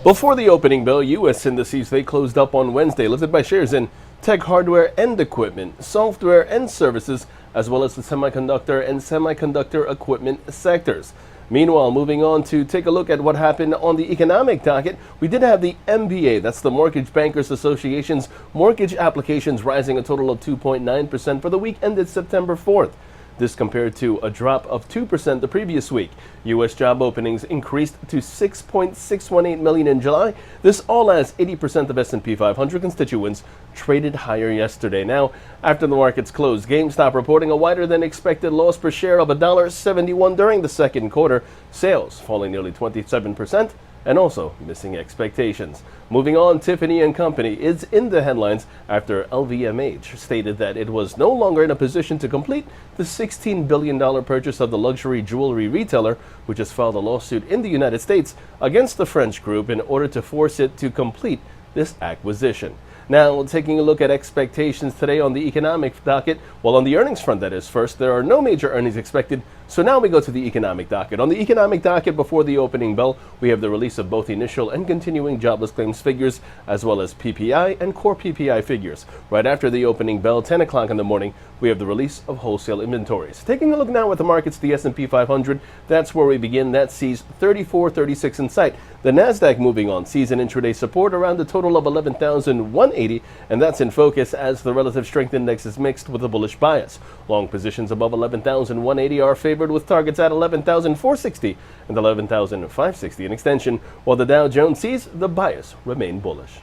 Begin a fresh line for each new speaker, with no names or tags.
Before the opening bell, U.S. indices, they closed up on Wednesday, lifted by shares in tech hardware and equipment, software and services, as well as the semiconductor and semiconductor equipment sectors. Meanwhile, moving on to take a look at what happened on the economic docket, we did have the MBA, that's the Mortgage Bankers Association's mortgage applications rising a total of 2.9% for the week ended September 4th. This compared to a drop of 2% the previous week. U.S. job openings increased to 6.618 million in July. This all as 80% of S&P 500 constituents traded higher yesterday. Now, after the markets closed, GameStop reporting a wider than expected loss per share of $1.71 during the second quarter. Sales falling nearly 27%. And also missing expectations. Moving on, Tiffany & Company is in the headlines after LVMH stated that it was no longer in a position to complete the $16 billion purchase of the luxury jewelry retailer, which has filed a lawsuit in the United States against the French group in order to force it to complete this acquisition. Now, taking a look at expectations today on the economic docket, well, on the earnings front, that is. First, there are no major earnings expected, so now we go to the economic docket. On the economic docket, before the opening bell, we have the release of both initial and continuing jobless claims figures, as well as PPI and core PPI figures. Right after the opening bell, 10 o'clock in the morning, we have the release of wholesale inventories. Taking a look now at the markets, the S&P 500, that's where we begin. That sees 3436 in sight. The Nasdaq moving on sees an intraday support around a total of 11,180, and that's in focus as the relative strength index is mixed with a bullish bias. Long positions above 11,180 are favored with targets at 11,460 and 11,560 in extension, while the Dow Jones sees the bias remain bullish.